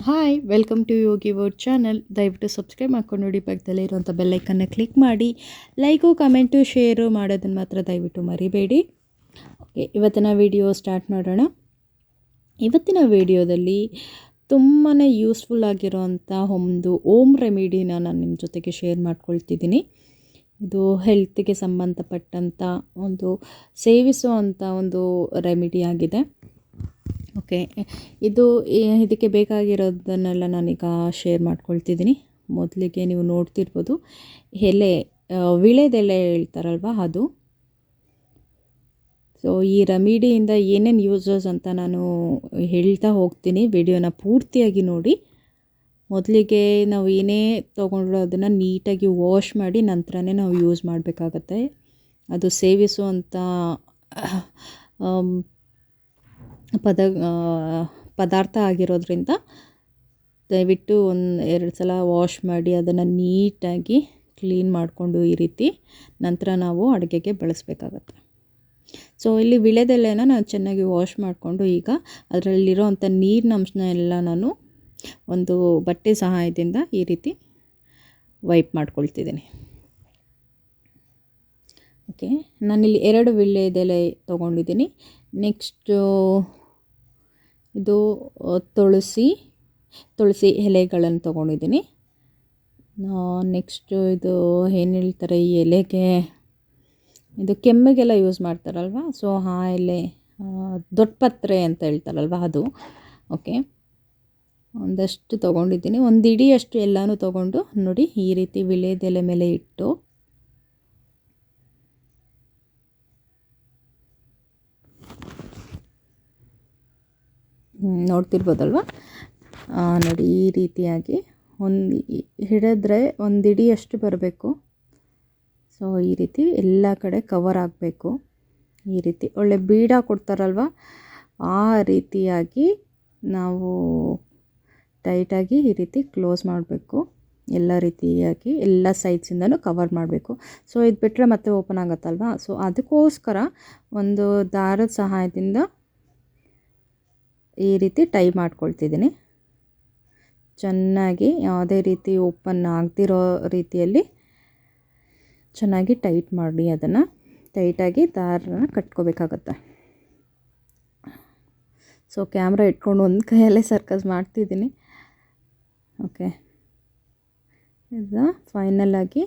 Hi welcome to Yogi word channel. ದಯವಿಟ್ಟು subscribe ಮಾಡ್ಕೊಂಡು ನೋಡಿ, ಪಕ್ಕದಲ್ಲೇ ಇರುವಂಥ ಬೆಲ್ಲೈಕನ್ನ ಕ್ಲಿಕ್ ಮಾಡಿ. ಲೈಕು ಕಮೆಂಟು ಶೇರು ಮಾಡೋದನ್ನು ಮಾತ್ರ ದಯವಿಟ್ಟು ಮರಿಬೇಡಿ. ಓಕೆ, ಇವತ್ತಿನ ವಿಡಿಯೋ ಸ್ಟಾರ್ಟ್ ಮಾಡೋಣ. ಇವತ್ತಿನ ವಿಡಿಯೋದಲ್ಲಿ ತುಂಬಾ ಯೂಸ್ಫುಲ್ ಆಗಿರೋವಂಥ ಒಂದು ಓಮ್ ರೆಮಿಡಿನ ನಾನು ನಿಮ್ಮ ಜೊತೆಗೆ ಶೇರ್ ಮಾಡ್ಕೊಳ್ತಿದ್ದೀನಿ. ಇದು ಹೆಲ್ತ್ಗೆ ಸಂಬಂಧಪಟ್ಟಂಥ ಒಂದು ಸೇವಿಸುವಂಥ ಒಂದು ರೆಮಿಡಿ ಆಗಿದೆ. ಓಕೆ, ಇದಕ್ಕೆ ಬೇಕಾಗಿರೋದನ್ನೆಲ್ಲ ನಾನೀಗ ಶೇರ್ ಮಾಡ್ಕೊಳ್ತಿದ್ದೀನಿ. ಮೊದಲಿಗೆ ನೀವು ನೋಡ್ತಿರ್ಬೋದು, ವಿಳೆದೆಲೆ ಹೇಳ್ತಾರಲ್ವ ಅದು. ಸೊ ಈ ರೆಮಿಡಿಯಿಂದ ಏನೇನು ಯೂಸಸ್ ಅಂತ ನಾನು ಹೇಳ್ತಾ ಹೋಗ್ತೀನಿ. ವಿಡಿಯೋನ ಪೂರ್ತಿಯಾಗಿ ನೋಡಿ. ಮೊದಲಿಗೆ ನಾವು ಏನೇ ತೊಗೊಂಡ್ರೂ ಅದನ್ನು ನೀಟಾಗಿ ವಾಶ್ ಮಾಡಿ ನಂತರನೇ ನಾವು ಯೂಸ್ ಮಾಡಬೇಕಾಗತ್ತೆ. ಅದು ಸೇವಿಸುವಂಥ ಪದಾರ್ಥ ಆಗಿರೋದ್ರಿಂದ ದಯವಿಟ್ಟು 1-2 ಸಲ ವಾಶ್ ಮಾಡಿ ಅದನ್ನು ನೀಟಾಗಿ ಕ್ಲೀನ್ ಮಾಡಿಕೊಂಡು ಈ ರೀತಿ ನಂತರ ನಾವು ಅಡುಗೆಗೆ ಬಳಸಬೇಕಾಗತ್ತೆ. ಸೊ ಇಲ್ಲಿ ವಿಳೆದೆಲೆನ ನಾನು ಚೆನ್ನಾಗಿ ವಾಶ್ ಮಾಡಿಕೊಂಡು ಈಗ ಅದರಲ್ಲಿರೋವಂಥ ನೀರಿನ ಅಂಶನ ಎಲ್ಲ ನಾನು ಒಂದು ಬಟ್ಟೆ ಸಹಾಯದಿಂದ ಈ ರೀತಿ ವೈಪ್ ಮಾಡ್ಕೊಳ್ತಿದ್ದೀನಿ. ಓಕೆ, ನಾನಿಲ್ಲಿ 2 ವಿಳೆದೆಲೆ ತೊಗೊಂಡಿದ್ದೀನಿ. ನೆಕ್ಸ್ಟು ಇದು ತುಳಸಿ ಎಲೆಗಳನ್ನು ತೊಗೊಂಡಿದ್ದೀನಿ. ನೆಕ್ಸ್ಟು ಇದು ಏನು ಹೇಳ್ತಾರೆ, ಈ ಎಲೆಗೆ ಇದು ಕೆಮ್ಮಿಗೆಲ್ಲ ಯೂಸ್ ಮಾಡ್ತಾರಲ್ವ, ಸೊ ಆ ಎಲೆ ದೊಡ್ಡಪತ್ರೆ ಅಂತ ಹೇಳ್ತಾರಲ್ವ ಅದು. ಓಕೆ, ಒಂದಷ್ಟು ತೊಗೊಂಡಿದ್ದೀನಿ. ಒಂದು ಇಡಿಯಷ್ಟು ಎಲ್ಲನೂ ತೊಗೊಂಡು ನೋಡಿ ಈ ರೀತಿ ವಿಳೆದೆಲೆ ಮೇಲೆ ಇಟ್ಟು ನೋಡ್ತಿರ್ಬೋದಲ್ವ. ನೋಡಿ ಈ ರೀತಿಯಾಗಿ ಹಿಡಿದ್ರೆ ಒಂದು ಇಡಿಯಷ್ಟು ಬರಬೇಕು. ಸೊ ಈ ರೀತಿ ಎಲ್ಲ ಕಡೆ ಕವರ್ ಆಗಬೇಕು. ಈ ರೀತಿ ಒಳ್ಳೆ ಬೀಡ ಕೊಡ್ತಾರಲ್ವ, ಆ ರೀತಿಯಾಗಿ ನಾವು ಟೈಟಾಗಿ ಈ ರೀತಿ ಕ್ಲೋಸ್ ಮಾಡಬೇಕು. ಎಲ್ಲ ರೀತಿಯಾಗಿ ಎಲ್ಲ ಸೈಡ್ಸಿಂದನೂ ಕವರ್ ಮಾಡಬೇಕು. ಸೊ ಇದು ಬಿಟ್ಟರೆ ಮತ್ತೆ ಓಪನ್ ಆಗುತ್ತಲ್ವ, ಸೊ ಅದಕ್ಕೋಸ್ಕರ ಒಂದು ದಾರದ ಸಹಾಯದಿಂದ ಈ ರೀತಿ ಟೈ ಮಾಡ್ಕೊಳ್ತಿದ್ದೀನಿ. ಚೆನ್ನಾಗಿ ಯಾವುದೇ ರೀತಿ ಓಪನ್ ಆಗದಿರೋ ರೀತಿಯಲ್ಲಿ ಚೆನ್ನಾಗಿ ಟೈಟ್ ಮಾಡಿ ಅದನ್ನು ಟೈಟಾಗಿ ದಾರನ ಕಟ್ಕೋಬೇಕಾಗತ್ತೆ. ಸೊ ಕ್ಯಾಮ್ರಾ ಇಟ್ಕೊಂಡು ಒಂದು ಕೈಯಲ್ಲೇ ಸರ್ಕಸ್ ಮಾಡ್ತಿದ್ದೀನಿ. ಓಕೆ, ಇದು ಫೈನಲಾಗಿ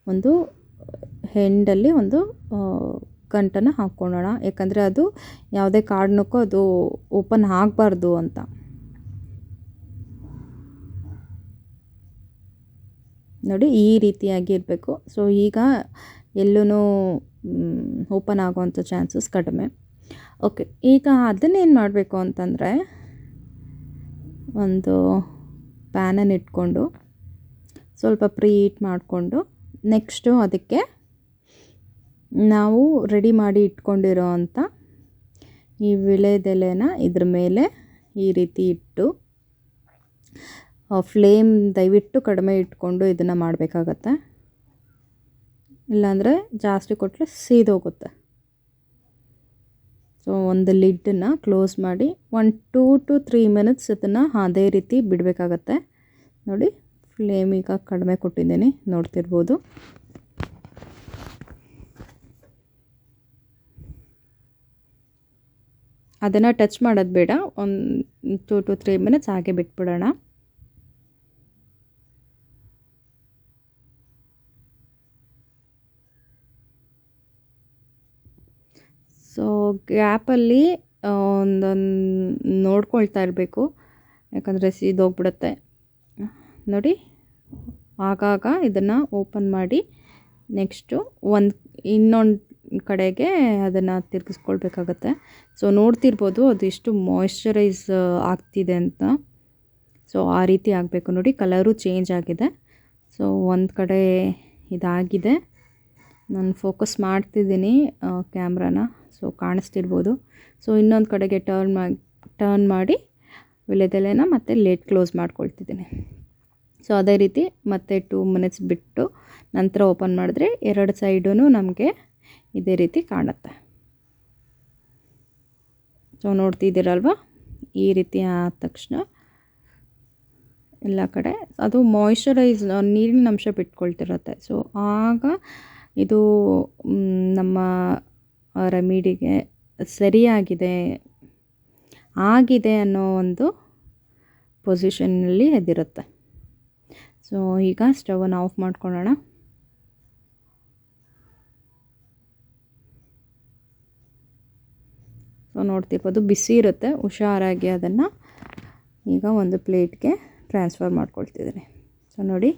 ಒಂದು ಹೆಂಡಲ್ಲಿ ಒಂದು ಗಂಟನ್ನು ಹಾಕ್ಕೊಳ್ಳೋಣ. ಯಾಕಂದರೆ ಅದು ಯಾವುದೇ ಕಾರಣಕ್ಕೂ ಅದು ಓಪನ್ ಆಗಬಾರ್ದು ಅಂತ. ನೋಡಿ ಈ ರೀತಿಯಾಗಿ ಇರಬೇಕು. ಸೊ ಈಗ ಎಲ್ಲೂ ಓಪನ್ ಆಗೋವಂಥ ಚಾನ್ಸಸ್ ಕಡಿಮೆ. ಓಕೆ, ಈಗ ಅದನ್ನೇನು ಮಾಡಬೇಕು ಅಂತಂದರೆ, ಒಂದು ಪ್ಯಾನನ್ನು ಇಟ್ಕೊಂಡು ಸ್ವಲ್ಪ ಪ್ರೀಹೀಟ್ ಮಾಡಿಕೊಂಡು ನೆಕ್ಸ್ಟು ಅದಕ್ಕೆ ನಾವು ರೆಡಿ ಮಾಡಿ ಇಟ್ಕೊಂಡಿರೋ ಅಂಥ ಈ ವಿಳೆದೆಲೆನ ಇದ್ರ ಮೇಲೆ ಈ ರೀತಿ ಇಟ್ಟು ಫ್ಲೇಮ್ ದಯವಿಟ್ಟು ಕಡಿಮೆ ಇಟ್ಕೊಂಡು ಇದನ್ನು ಮಾಡಬೇಕಾಗತ್ತೆ. ಇಲ್ಲಾಂದರೆ ಜಾಸ್ತಿ ಕೊಟ್ಟರೆ ಸೀದೋಗುತ್ತೆ. ಸೊ ಒಂದು ಲಿಡ್ಡನ್ನು ಕ್ಲೋಸ್ ಮಾಡಿ 1-2 to 3 minutes ಇದನ್ನು ಅದೇ ರೀತಿ ಬಿಡಬೇಕಾಗತ್ತೆ. ನೋಡಿ ಫ್ಲೇಮ್ ಈಗ ಕಡಿಮೆ ಕೊಟ್ಟಿದ್ದೀನಿ, ನೋಡ್ತಿರ್ಬೋದು. ಅದನ್ನು ಟಚ್ ಮಾಡೋದು ಬೇಡ. 1-2 to 3 minutes ಹಾಗೆ ಬಿಟ್ಬಿಡೋಣ. ಸೊ ಗ್ಯಾಪಲ್ಲಿ ಒಂದೊಂದು ನೋಡ್ಕೊಳ್ತಾ ಇರಬೇಕು, ಯಾಕಂದರೆ ಸೀದೋಗ್ಬಿಡುತ್ತೆ. ನೋಡಿ ಆಗಾಗ ಇದನ್ನು ಓಪನ್ ಮಾಡಿ ನೆಕ್ಸ್ಟು ಇನ್ನೊಂದು ಕಡೆಗೆ ಅದನ್ನು ತಿರುಗಿಸ್ಕೊಳ್ಬೇಕಾಗತ್ತೆ. ಸೊ ನೋಡ್ತಿರ್ಬೋದು ಅದು ಎಷ್ಟು ಮಾಯ್ಶ್ಚರೈಸ್ ಆಗ್ತಿದೆ ಅಂತ. ಸೊ ಆ ರೀತಿ ಆಗಬೇಕು. ನೋಡಿ ಕಲರು ಚೇಂಜ್ ಆಗಿದೆ. ಸೊ ಒಂದು ಕಡೆ ಇದಾಗಿದೆ, ನಾನು ಫೋಕಸ್ ಮಾಡ್ತಿದ್ದೀನಿ ಕ್ಯಾಮ್ರಾನ, ಸೊ ಕಾಣಿಸ್ತಿರ್ಬೋದು. ಸೊ ಇನ್ನೊಂದು ಕಡೆಗೆ ಟರ್ನ್ ಮಾಡಿ ವಿಳೆದೆಲೆನ ಮತ್ತೆ ಲೇಟ್ ಕ್ಲೋಸ್ ಮಾಡ್ಕೊಳ್ತಿದ್ದೀನಿ. ಸೊ ಅದೇ ರೀತಿ ಮತ್ತೆ 2 minutes ಬಿಟ್ಟು ನಂತರ ಓಪನ್ ಮಾಡಿದ್ರೆ 2 ಸೈಡೂ ನಮಗೆ ಇದೇ ರೀತಿ ಕಾಣುತ್ತೆ. ಸೊ ನೋಡ್ತಿದ್ದೀರಲ್ವ, ಈ ರೀತಿ ಆದ ತಕ್ಷಣ ಎಲ್ಲ ಕಡೆ. ಅದು ಮಾಯ್ಶ್ಚರೈಸ್ ನೀರಿನ ಅಂಶ ಬಿಟ್ಕೊಳ್ತಿರುತ್ತೆ. ಸೊ ಆಗ ಇದು ನಮ್ಮ ರೆಮಿಡಿಗೆ ಸರಿಯಾಗಿದೆ ಆಗಿದೆ ಅನ್ನೋ ಒಂದು ಪೊಸಿಷನ್ನಲ್ಲಿ ಎದಿರುತ್ತೆ. ಸೊ ಈಗ ಸ್ಟವನ್ನು ಆಫ್ ಮಾಡ್ಕೊಳ್ಳೋಣ. ಸೊ ನೋಡ್ತಿರ್ಬೋದು ಬಿಸಿ ಇರುತ್ತೆ, ಹುಷಾರಾಗಿ ಅದನ್ನು ಈಗ ಒಂದು ಪ್ಲೇಟ್ಗೆ ಟ್ರಾನ್ಸ್ಫರ್ ಮಾಡ್ಕೊಳ್ತಿದ್ದೀನಿ. ಸೊ ನೋಡಿ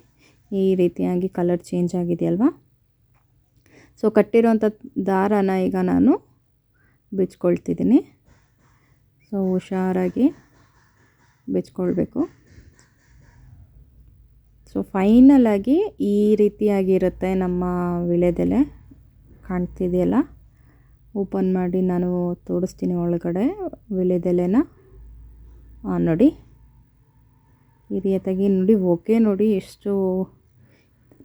ಈ ರೀತಿಯಾಗಿ ಕಲರ್ ಚೇಂಜ್ ಆಗಿದೆಯಲ್ವಾ. ಸೊ ಕಟ್ಟಿರೋಂಥ ದಾರನ ಈಗ ನಾನು ಬಿಚ್ಕೊಳ್ತಿದ್ದೀನಿ. ಸೊ ಹುಷಾರಾಗಿ ಬಿಚ್ಕೊಳ್ಬೇಕು. ಸೊ ಫೈನಲಾಗಿ ಈ ರೀತಿಯಾಗಿರುತ್ತೆ ನಮ್ಮ ವೀಳ್ಯದೆಲೆ. ಕಾಣ್ತಿದೆಯಲ್ಲ, ಓಪನ್ ಮಾಡಿ ನಾನು ತೋರಿಸ್ತೀನಿ ಒಳಗಡೆ ವೀಳ್ಯದೆಲೆನ. ನೋಡಿ ಈ ರೀತಿಯಾಗಿ ನೋಡಿ, ಓಕೆ ನೋಡಿ ಎಷ್ಟು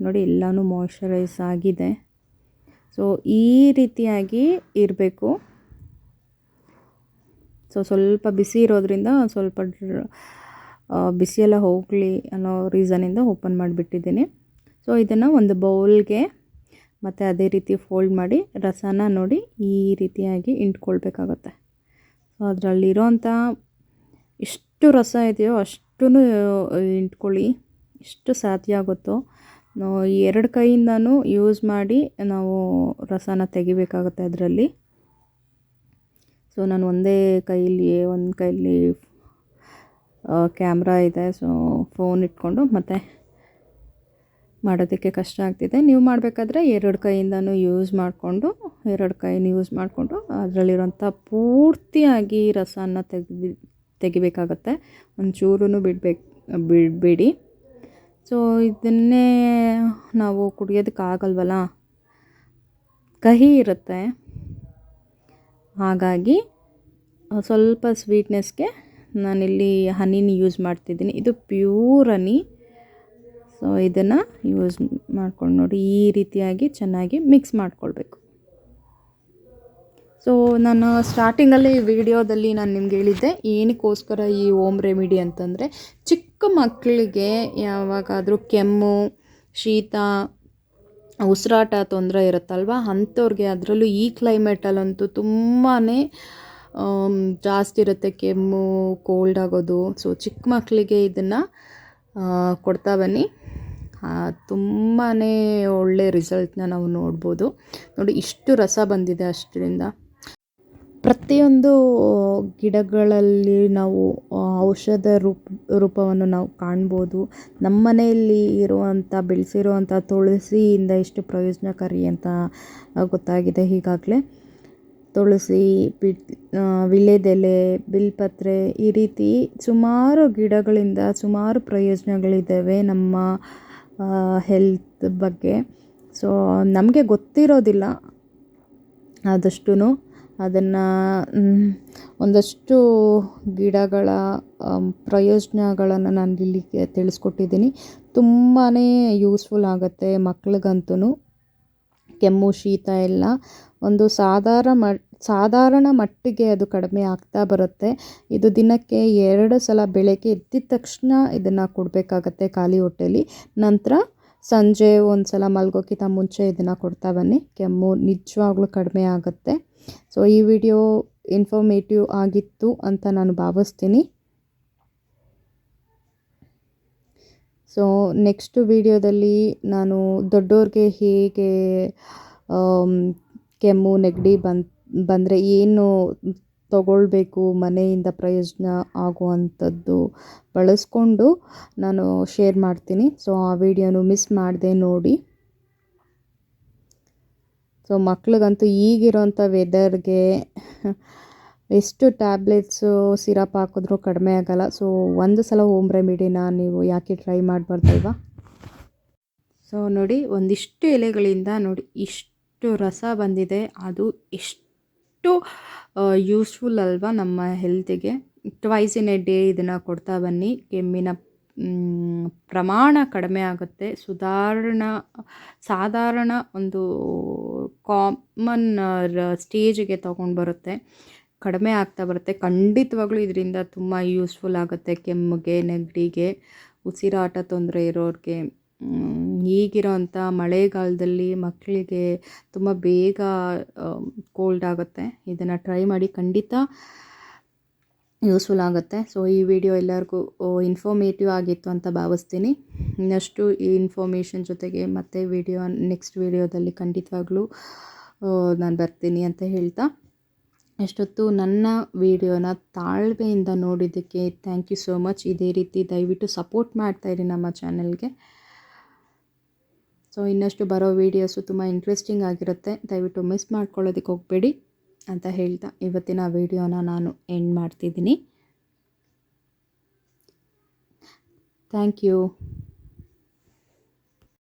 ನೋಡಿ ಎಲ್ಲನೂ ಮಾಯ್ಶ್ಚರೈಸ್ ಆಗಿದೆ. ಸೊ ಈ ರೀತಿಯಾಗಿ ಇರಬೇಕು. ಸೊ ಸ್ವಲ್ಪ ಬಿಸಿ ಇರೋದ್ರಿಂದ ಸ್ವಲ್ಪ ಬಿಸಿಯೆಲ್ಲ ಹೋಗಲಿ ಅನ್ನೋ ರೀಸನಿಂದ ಓಪನ್ ಮಾಡಿಬಿಟ್ಟಿದ್ದೀನಿ. ಸೊ ಇದನ್ನು ಒಂದು ಬೌಲ್ಗೆ ಮತ್ತು ಅದೇ ರೀತಿ ಫೋಲ್ಡ್ ಮಾಡಿ ರಸನ ನೋಡಿ ಈ ರೀತಿಯಾಗಿ ಇಂಟ್ಕೊಳ್ಬೇಕಾಗತ್ತೆ. ಸೊ ಅದರಲ್ಲಿರೋಂಥ ಎಷ್ಟು ರಸ ಇದೆಯೋ ಅಷ್ಟೂ ಇಂಟ್ಕೊಳ್ಳಿ, ಎಷ್ಟು ಸಾಧ್ಯ ಆಗುತ್ತೋ. ನಾವು 2 ಕೈಯಿಂದನೂ ಯೂಸ್ ಮಾಡಿ ನಾವು ರಸನ ತೆಗಿಬೇಕಾಗುತ್ತೆ ಅದರಲ್ಲಿ. ಸೊ ನಾನು ಒಂದು ಕೈಯಲ್ಲಿ ಕ್ಯಾಮ್ರಾ ಇದೆ, ಸೊ ಫೋನ್ ಇಟ್ಕೊಂಡು ಮತ್ತು ಮಾಡೋದಕ್ಕೆ ಕಷ್ಟ ಆಗ್ತಿದೆ. ನೀವು ಮಾಡಬೇಕಾದ್ರೆ 2 ಕೈಯಿಂದನೂ ಯೂಸ್ ಮಾಡಿಕೊಂಡು ಅದರಲ್ಲಿರೋಂಥ ಪೂರ್ತಿಯಾಗಿ ರಸನ ತೆಗಿಬೇಕಾಗತ್ತೆ. ಒಂಚೂರೂ ಬಿಡಬೇಡಿ. ಸೊ ಇದನ್ನೇ ನಾವು ಕುಡಿಯೋದಕ್ಕಾಗಲ್ವಲ್ಲ, ಕಹಿ ಇರುತ್ತೆ. ಹಾಗಾಗಿ ಸ್ವಲ್ಪ ಸ್ವೀಟ್ನೆಸ್ಗೆ ನಾನಿಲ್ಲಿ ಹನಿನ ಯೂಸ್ ಮಾಡ್ತಿದ್ದೀನಿ. ಇದು ಪ್ಯೂರ್ ಹನಿ. ಸೊ ಇದನ್ನು ಯೂಸ್ ಮಾಡ್ಕೊಂಡು ನೋಡಿ ಈ ರೀತಿಯಾಗಿ ಚೆನ್ನಾಗಿ ಮಿಕ್ಸ್ ಮಾಡ್ಕೊಳ್ಬೇಕು. ಸೊ ನಾನು ಸ್ಟಾರ್ಟಿಂಗಲ್ಲಿ ವಿಡಿಯೋದಲ್ಲಿ ನಾನು ನಿಮ್ಗೆ ಹೇಳಿದ್ದೆ ಏನಕ್ಕೋಸ್ಕರ ಈ ಹೋಮ್ ರೆಮಿಡಿ ಅಂತಂದರೆ, ಚಿಕ್ಕ ಮಕ್ಕಳಿಗೆ ಯಾವಾಗಾದರೂ ಕೆಮ್ಮು, ಶೀತ, ಉಸಿರಾಟ ತೊಂದರೆ ಇರುತ್ತಲ್ವ, ಅಂಥವ್ರಿಗೆ, ಅದರಲ್ಲೂ ಈ ಕ್ಲೈಮೇಟಲ್ಲಂತೂ ತುಂಬಾ ಜಾಸ್ತಿ ಇರುತ್ತೆ ಕೆಮ್ಮು, ಕೋಲ್ಡ್ ಆಗೋದು. ಸೊ ಚಿಕ್ಕ ಮಕ್ಕಳಿಗೆ ಇದನ್ನು ಕೊಡ್ತಾ ಬನ್ನಿ, ತುಂಬಾ ಒಳ್ಳೆ ರಿಸಲ್ಟ್ನ ನಾವು ನೋಡ್ಬೋದು. ನೋಡಿ ಇಷ್ಟು ರಸ ಬಂದಿದೆ ಅಷ್ಟರಿಂದ. ಪ್ರತಿಯೊಂದು ಗಿಡಗಳಲ್ಲಿ ನಾವು ಔಷಧ ರೂಪವನ್ನು ನಾವು ಕಾಣ್ಬೋದು. ನಮ್ಮ ಮನೆಯಲ್ಲಿ ಬೆಳೆಸಿರುವಂಥ ತುಳಸಿಯಿಂದ ಎಷ್ಟು ಪ್ರಯೋಜನಕಾರಿ ಅಂತ ಗೊತ್ತಾಗಿದೆ ಈಗಾಗಲೇ. ತುಳಸಿ, ವೀಳ್ಯದೆಲೆ, ಬಿಲ್ಪತ್ರೆ, ಈ ರೀತಿ ಸುಮಾರು ಗಿಡಗಳಿಂದ ಸುಮಾರು ಪ್ರಯೋಜನಗಳಿದ್ದಾವೆ ನಮ್ಮ ಹೆಲ್ತ್ ಬಗ್ಗೆ. ಸೊ ನಮಗೆ ಗೊತ್ತಿರೋದಿಲ್ಲ ಆದಷ್ಟು. ಅದನ್ನು ಒಂದಷ್ಟು ಗಿಡಗಳ ಪ್ರಯೋಜನಗಳನ್ನು ನಾನು ಇಲ್ಲಿಗೆ ತಿಳಿಸ್ಕೊಟ್ಟಿದ್ದೀನಿ. ತುಂಬಾ ಯೂಸ್ಫುಲ್ ಆಗುತ್ತೆ ಮಕ್ಳಿಗಂತೂ. ಕೆಮ್ಮು, ಶೀತ ಎಲ್ಲ ಒಂದು ಸಾಧಾರಣ ಮಟ್ಟಿಗೆ ಅದು ಕಡಿಮೆ ಆಗ್ತಾ ಬರುತ್ತೆ. ಇದು ದಿನಕ್ಕೆ 2 ಸಲ ಬೆಳಗ್ಗೆ ಎದ್ದಿದ ತಕ್ಷಣ ಇದನ್ನು ಕೊಡಬೇಕಾಗತ್ತೆ ಖಾಲಿ ಹೊಟ್ಟೆಲಿ. ನಂತರ ಸಂಜೆ ಒಂದು ಸಲ ಮಲ್ಗೋಕ್ಕಿಂತ ಮುಂಚೆ ಇದನ್ನು ಕೊಡ್ತಾ ಬನ್ನಿ. ಕೆಮ್ಮು ನಿಜವಾಗ್ಲೂ ಕಡಿಮೆ ಆಗುತ್ತೆ. ಸೊ ಈ ವಿಡಿಯೋ ಇನ್ಫಾರ್ಮೇಟಿವ್ ಆಗಿತ್ತು ಅಂತ ನಾನು ಭಾವಿಸ್ತೀನಿ. ಸೊ ನೆಕ್ಸ್ಟ್ ವಿಡಿಯೋದಲ್ಲಿ ನಾನು ದೊಡ್ಡೋರಿಗೆ ಹೇಗೆ ಕೆಮ್ಮು, ನೆಗಡಿ ಬಂದರೆ ಏನು ತಗೊಳ್ಬೇಕು, ಮನೆಯಿಂದ ಪ್ರಯೋಜನ ಆಗುವಂಥದ್ದು ಬಳಸ್ಕೊಂಡು ನಾನು ಶೇರ್ ಮಾಡ್ತೀನಿ. ಸೊ ಆ ವಿಡಿಯೋನು ಮಿಸ್ ಮಾಡದೆ ನೋಡಿ. ಸೊ ಮಕ್ಳಿಗಂತೂ ಈಗಿರೋಂಥ ವೆದರ್ಗೆ ಎಷ್ಟು ಟ್ಯಾಬ್ಲೆಟ್ಸು, ಸಿರಪ್ ಹಾಕಿದ್ರೂ ಕಡಿಮೆ ಆಗೋಲ್ಲ. ಸೊ ಒಂದು ಸಲ ಹೋಮ್ ರೆಮಿಡಿನ ನೀವು ಯಾಕೆ ಟ್ರೈ ಮಾಡಬಾರ್ದಲ್ವಾ. ಸೊ ನೋಡಿ ಒಂದಿಷ್ಟು ಎಲೆಗಳಿಂದ ನೋಡಿ ಇಷ್ಟು ರಸ ಬಂದಿದೆ. ಅದು ಎಷ್ಟು ಯೂಸ್ಫುಲ್ ಅಲ್ವಾ ನಮ್ಮ ಹೆಲ್ತಿಗೆ. ಟ್ವೈಸ್ ಇನ್ ಎ ಡೇ ಇದನ್ನು ಕೊಡ್ತಾ ಬನ್ನಿ. ಕೆಮ್ಮಿನ ಪ್ರಮಾಣ ಕಡಿಮೆ ಆಗುತ್ತೆ. ಸಾಧಾರಣ ಒಂದು ಕಾಮನ್ ಸ್ಟೇಜಿಗೆ ತೊಗೊಂಡು ಬರುತ್ತೆ, ಕಡಿಮೆ ಆಗ್ತಾ ಬರುತ್ತೆ. ಖಂಡಿತವಾಗ್ಲೂ ಇದರಿಂದ ತುಂಬ ಯೂಸ್ಫುಲ್ ಆಗುತ್ತೆ ಕೆಮ್ಮಿಗೆ, ನೆಗಡಿಗೆ, ಉಸಿರಾಟ ತೊಂದರೆ ಇರೋರಿಗೆ, ಈಗಿರೋಂಥ ಮಳೆಗಾಲದಲ್ಲಿ ಮಕ್ಕಳಿಗೆ ತುಂಬ ಬೇಗ ಕೋಲ್ಡ್ ಆಗುತ್ತೆ. ಇದನ್ನು ಟ್ರೈ ಮಾಡಿ, ಖಂಡಿತ ಯೂಸ್ಫುಲ್ ಆಗುತ್ತೆ. ಸೊ ಈ ವಿಡಿಯೋ ಎಲ್ಲರಿಗೂ ಇನ್ಫಾರ್ಮೇಟಿವ್ ಆಗಿತ್ತು ಅಂತ ಭಾವಿಸ್ತೀನಿ. ಇನ್ನಷ್ಟು ಈ ಇನ್ಫಾರ್ಮೇಷನ್ ಜೊತೆಗೆ ಮತ್ತೆ ನೆಕ್ಸ್ಟ್ ವಿಡಿಯೋದಲ್ಲಿ ಖಂಡಿತವಾಗ್ಲೂ ನಾನು ಬರ್ತೀನಿ ಅಂತ ಹೇಳ್ತಾ, ಎಷ್ಟೊತ್ತು ನನ್ನ ವಿಡಿಯೋನ ತಾಳ್ಮೆಯಿಂದ ನೋಡಿದ್ದಕ್ಕೆ ಥ್ಯಾಂಕ್ ಯು ಸೋ ಮಚ್. ಇದೇ ರೀತಿ ದಯವಿಟ್ಟು ಸಪೋರ್ಟ್ ಮಾಡ್ತಾಯಿರಿ ನಮ್ಮ ಚಾನಲ್ಗೆ. ಸೊ ಇನ್ನಷ್ಟು ಬರೋ ವೀಡಿಯೋಸು ತುಂಬ ಇಂಟ್ರೆಸ್ಟಿಂಗ್ ಆಗಿರುತ್ತೆ, ದಯವಿಟ್ಟು ಮಿಸ್ ಮಾಡ್ಕೊಳ್ಳೋದಕ್ಕೆ ಹೋಗಬೇಡಿ ಅಂತ ಹೇಳ್ತಾ ಇವತ್ತಿನ ವಿಡಿಯೋನ ನಾನು ಎಂಡ್ ಮಾಡ್ತಿದ್ದೀನಿ. Thank you.